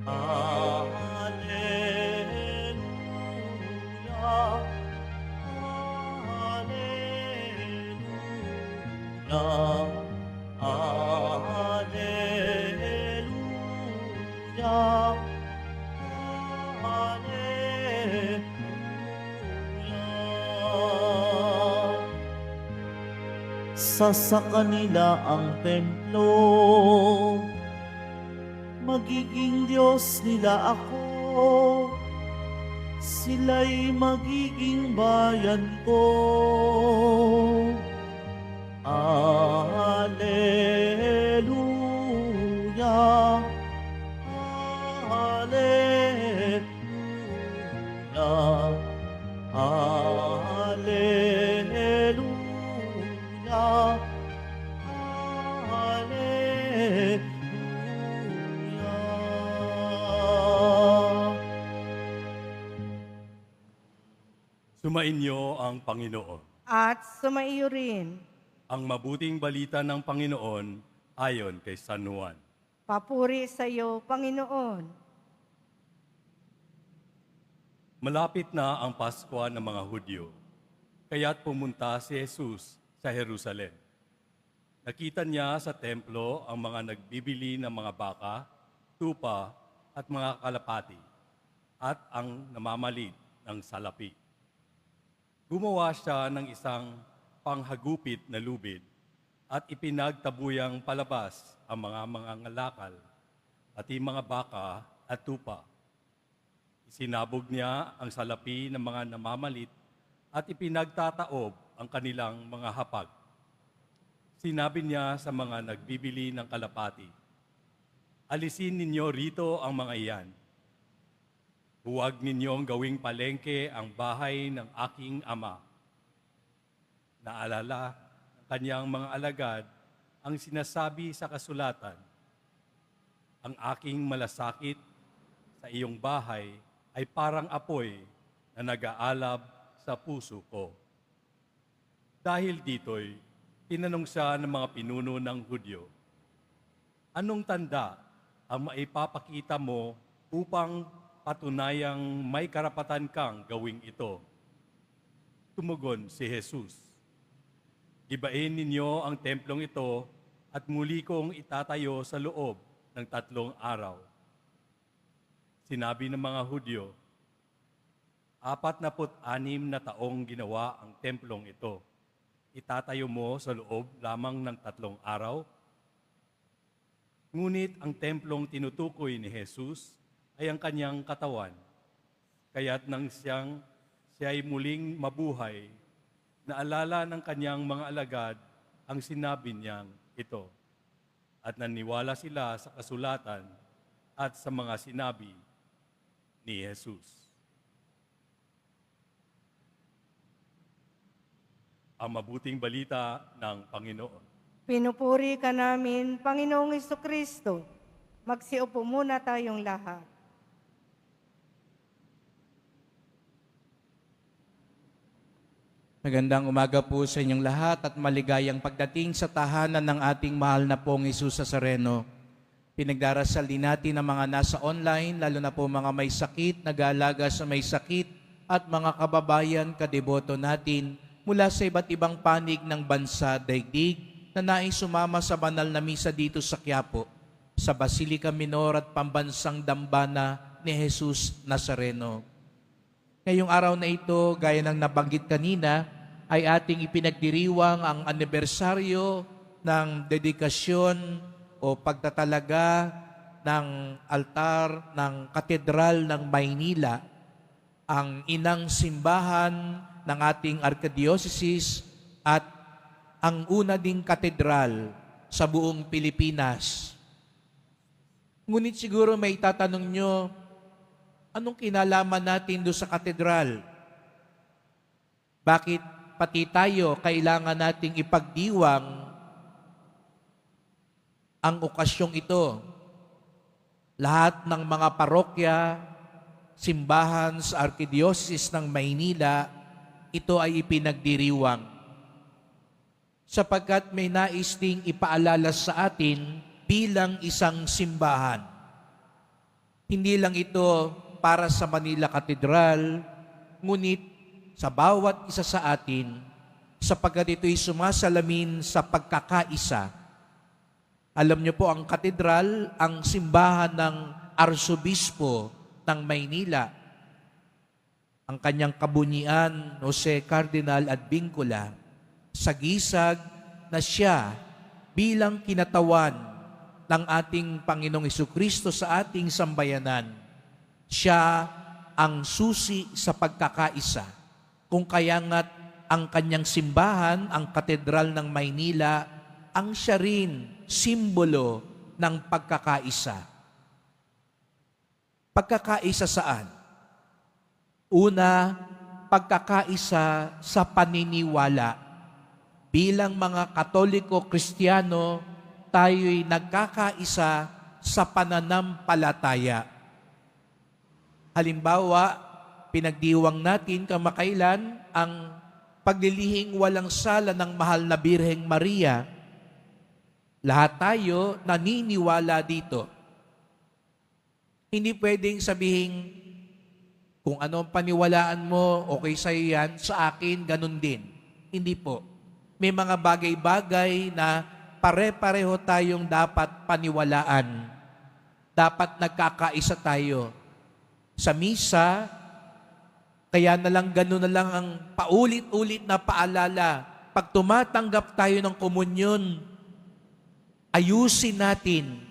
Alleluia, Alleluia, Alleluia, Alleluia. Sa kanila ang templo, magiging Diyos nila ako, sila'y magiging bayan ko. Alleluia, Alleluia, Alleluia, Alleluia. Sumainyo ang Panginoon. At sumaiyo rin. Ang mabuting balita ng Panginoon ayon kay San Juan. Papuri sa iyo, Panginoon. Malapit na ang Pasko ng mga Hudyo, kaya't pumunta si Jesus sa Jerusalem. Nakita niya sa templo ang mga nagbibili ng mga baka, tupa at mga kalapati, at ang namamalit ng salapi. Gumawa siya ng isang panghagupit na lubid at ipinagtabuyang palabas ang mga ngalakal at yung mga baka at tupa. Isinabog niya ang salapi ng mga namamalit at ipinagtataob ang kanilang mga hapag. Sinabi niya sa mga nagbibili ng kalapati, "Alisin ninyo rito ang mga iyan. Huwag ninyong gawing palengke ang bahay ng aking ama." Naalala ng kanyang mga alagad ang sinasabi sa kasulatan, "Ang aking malasakit sa iyong bahay ay parang apoy na nag-aalab sa puso ko." Dahil dito'y tinanong siya ng mga pinuno ng Hudyo, "Anong tanda ang maipapakita mo upang patunayang may karapatan kang gawing ito?" Tumugon si Jesus, "Gibain ninyo ang templong ito at muli kong itatayo sa loob ng 3 araw." Sinabi ng mga Hudyo, 46 na taong ginawa ang templong ito. Itatayo mo sa loob lamang ng 3 araw? Ngunit ang templong tinutukoy ni Jesus ay ang kanyang katawan. Kaya't nang siya'y muling mabuhay, naalala ng kanyang mga alagad ang sinabi niyang ito. At naniwala sila sa kasulatan at sa mga sinabi ni Jesus. Ang mabuting balita ng Panginoon. Pinupuri ka namin, Panginoong Jesucristo. Magsiupo muna tayong lahat. Magandang umaga po sa inyong lahat at maligayang pagdating sa tahanan ng ating mahal na pong Jesus Nazareno. Pinagdarasal din natin ang mga nasa online, lalo na po mga may sakit, nag-aalaga sa may sakit, at mga kababayan, kadeboto natin mula sa iba't ibang panig ng bansa daigdig na nais sumama sa banal na misa dito sa Quiapo, sa Basilica Minor at Pambansang Dambana ni Jesus Nazareno. Ngayong araw na ito, gaya ng nabanggit kanina, ay ating ipinagdiriwang ang anibersaryo ng dedikasyon o pagtatalaga ng altar ng Katedral ng Maynila, ang inang simbahan ng ating Archdiocese at ang una ding katedral sa buong Pilipinas. Ngunit siguro may tatanong nyo, anong kinalaman natin doon sa katedral? Bakit pati tayo kailangan nating ipagdiwang ang okasyong ito? Lahat ng mga parokya, simbahan sa Archdiocese ng Maynila, ito ay ipinagdiriwang. Sapagkat may nais ding ipaalala sa atin bilang isang simbahan. Hindi lang ito para sa Manila Cathedral, ngunit sa bawat isa sa atin, sapagkat ito'y sumasalamin sa pagkakaisa. Alam niyo po, ang katedral, ang simbahan ng Arsobispo ng Maynila, ang kanyang kabunyian, Jose Cardinal Advincula, sagisag na siya bilang kinatawan ng ating Panginoong Jesucristo sa ating sambayanan. Siya ang susi sa pagkakaisa. Kung kaya nga't ang kanyang simbahan, ang Katedral ng Maynila, ang siya rin simbolo ng pagkakaisa. Pagkakaisa saan? Una, pagkakaisa sa paniniwala. Bilang mga Katoliko Kristiyano, tayo'y nagkakaisa sa pananampalataya. Halimbawa, pinagdiwang natin kamakailan ang paglilihing walang sala ng mahal na Birheng Maria. Lahat tayo naniniwala dito. Hindi pwedeng sabihin, kung ano ang paniwalaan mo, okay sa'yo yan, sa akin, ganun din. Hindi po. May mga bagay-bagay na pare-pareho tayong dapat paniwalaan. Dapat nagkakaisa tayo. Sa misa, kaya na lang gano'n na lang ang paulit-ulit na paalala. Pag tumatanggap tayo ng komunyon, ayusin natin.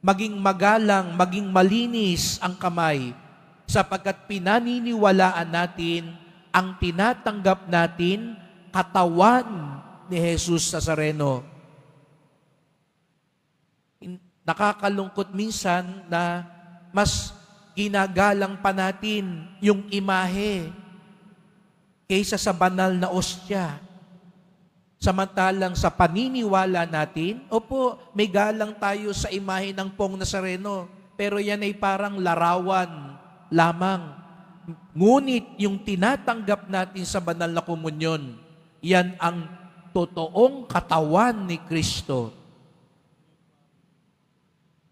Maging magalang, maging malinis ang kamay, sapagkat pinaniniwalaan natin ang tinatanggap natin katawan ni Jesus Nazareno. Nakakalungkot minsan na mas ginagalang pa natin yung imahe kaysa sa banal na ostya. Samantalang sa paniniwala natin, opo, may galang tayo sa imahe ng Pong Nazareno, pero yan ay parang larawan lamang. Ngunit yung tinatanggap natin sa banal na komunyon, yan ang totoong katawan ni Kristo.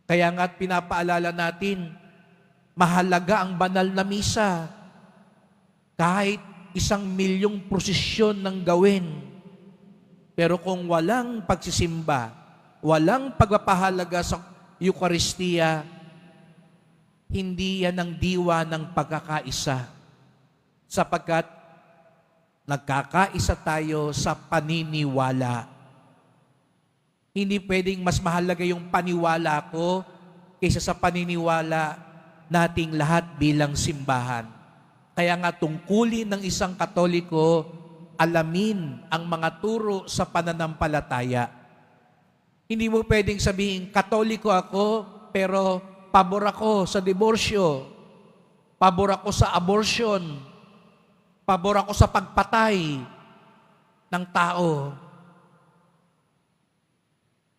Kaya nga't pinapaalala natin, mahalaga ang banal na misa. Kahit 1,000,000 prosesyon ng gawin. Pero kung walang pagsisimba, walang pagpapahalaga sa Eucharistia, hindi yan ang diwa ng pagkakaisa. Sapagkat nagkakaisa tayo sa paniniwala. Hindi pwedeng mas mahalaga yung paniwala ko kaysa sa paniniwala nating lahat bilang simbahan. Kaya nga tungkulin ng isang Katoliko, alamin ang mga turo sa pananampalataya. Hindi mo pwedeng sabihin, Katoliko ako, pero pabor ako sa diborsyo, pabor ako sa abortion, pabor ako sa pagpatay ng tao.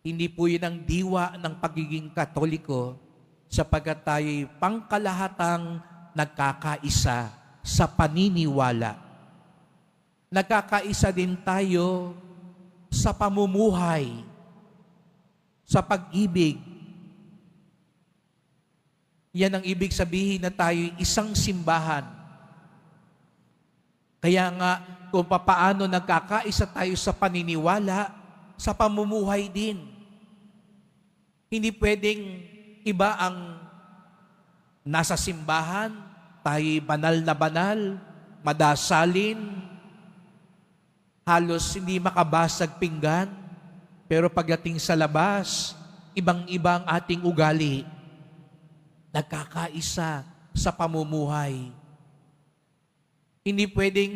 Hindi po yun ang diwa ng pagiging Katoliko, sapagkat tayo'y pangkalahatang nagkakaisa sa paniniwala. Nagkakaisa din tayo sa pamumuhay, sa pag-ibig. Yan ang ibig sabihin na tayo'y isang simbahan. Kaya nga, kung papaano nagkakaisa tayo sa paniniwala, sa pamumuhay din. Hindi pwedeng iba ang nasa simbahan, tayo'y banal na banal, madasalin, halos hindi makabasag pinggan, pero pagdating sa labas, ibang-iba ang ating ugali. Nagkakaisa sa pamumuhay. Hindi pwedeng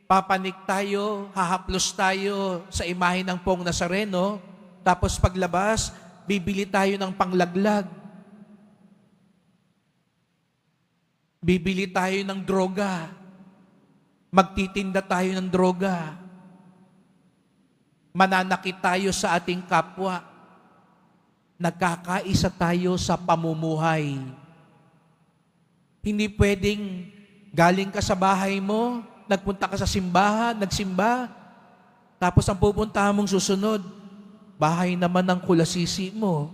papanik tayo, hahaplos tayo sa imahe ng Pong Nazareno, tapos paglabas, bibili tayo ng panglaglag. Bibili tayo ng droga. Magtitinda tayo ng droga. Mananakit tayo sa ating kapwa. Nagkakaisa tayo sa pamumuhay. Hindi pwedeng galing ka sa bahay mo, nagpunta ka sa simbahan, nagsimba, tapos ang pupuntahan mong susunod, bahay naman ng kulasisi mo.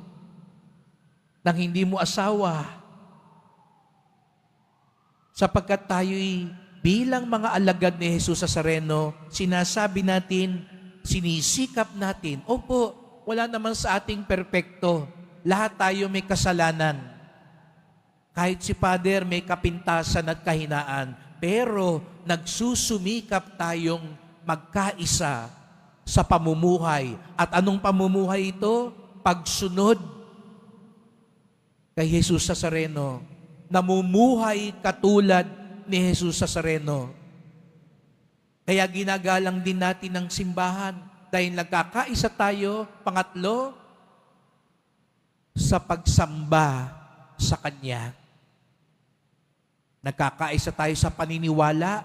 ng hindi mo asawa. Sapagkat tayo'y bilang mga alagad ni Jesus Nazareno, sinasabi natin, sinisikap natin, opo, wala naman sa ating perpekto. Lahat tayo may kasalanan. Kahit si Father may kapintasan at kahinaan, pero nagsusumikap tayong magkaisa sa pamumuhay. At anong pamumuhay ito? Pagsunod kay Jesus Nazareno. Namumuhay katulad ni Jesus Nazareno. Kaya ginagalang din natin ang simbahan dahil nagkakaisa tayo, pangatlo, sa pagsamba sa Kanya. Nagkakaisa tayo sa paniniwala,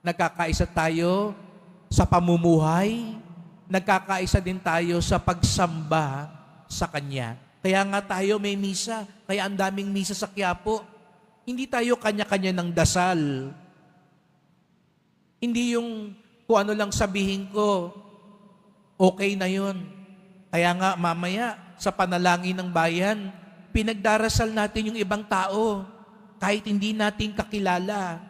nagkakaisa tayo sa pamumuhay, nagkakaisa din tayo sa pagsamba sa Kanya. Kaya nga tayo may misa, kaya ang daming misa sa Quiapo. Hindi tayo kanya-kanya ng dasal. Hindi yung kung ano lang sabihin ko, okay na yun. Kaya nga mamaya sa panalangin ng bayan, pinagdarasal natin yung ibang tao kahit hindi natin kakilala.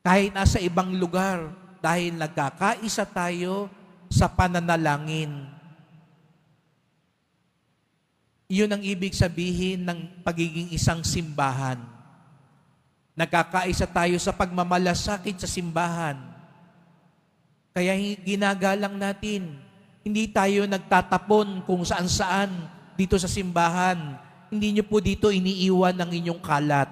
Kahit nasa ibang lugar dahil nagkakaisa tayo sa pananalangin. Iyon ang ibig sabihin ng pagiging isang simbahan. Nagkakaisa tayo sa pagmamalasakit sa simbahan. Kaya ginagalang natin, hindi tayo nagtatapon kung saan-saan dito sa simbahan. Hindi nyo po dito iniiwan ang inyong kalat.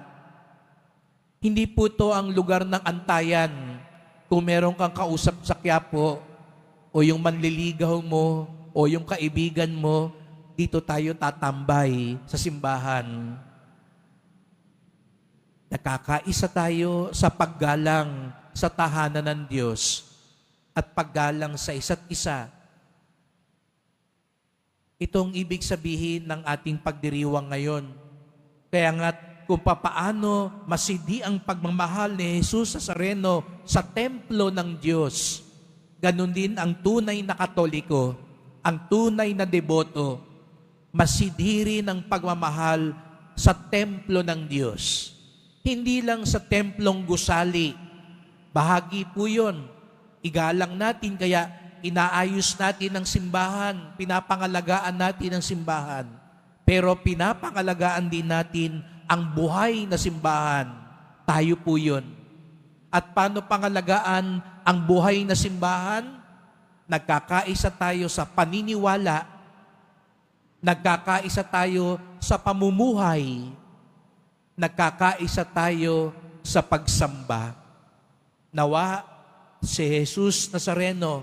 Hindi po to ang lugar ng antayan. Kung meron kang kausap sa Quiapo, o yung manliligaw mo, o yung kaibigan mo, dito tayo tatambay sa simbahan. Nakakaisa tayo sa paggalang sa tahanan ng Diyos at paggalang sa isa't isa. Itong ibig sabihin ng ating pagdiriwang ngayon. Kaya nga kung papaano masidi ang pagmamahal ni Jesus Nazareno sa templo ng Diyos, ganun din ang tunay na Katoliko, ang tunay na deboto, masidiri ng pagmamahal sa templo ng Diyos. Hindi lang sa templong gusali. Bahagi po yun. Igalang natin, kaya inaayos natin ang simbahan, pinapangalagaan natin ang simbahan. Pero pinapangalagaan din natin ang buhay na simbahan. Tayo po yun. At paano pangalagaan ang buhay na simbahan? Nagkakaisa tayo sa paniniwala, nagkakaisa tayo sa pamumuhay, nagkakaisa tayo sa pagsamba. Nawa si Jesus Nazareno,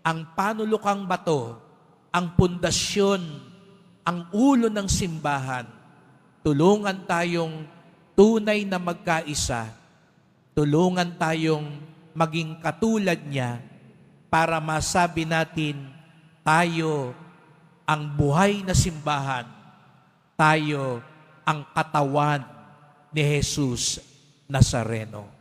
ang panulukang bato, ang pundasyon, ang ulo ng simbahan, tulungan tayong tunay na magkaisa, tulungan tayong maging katulad niya para masabi natin, tayo ang buhay na simbahan, tayo ang katawan ni Jesus Nazareno.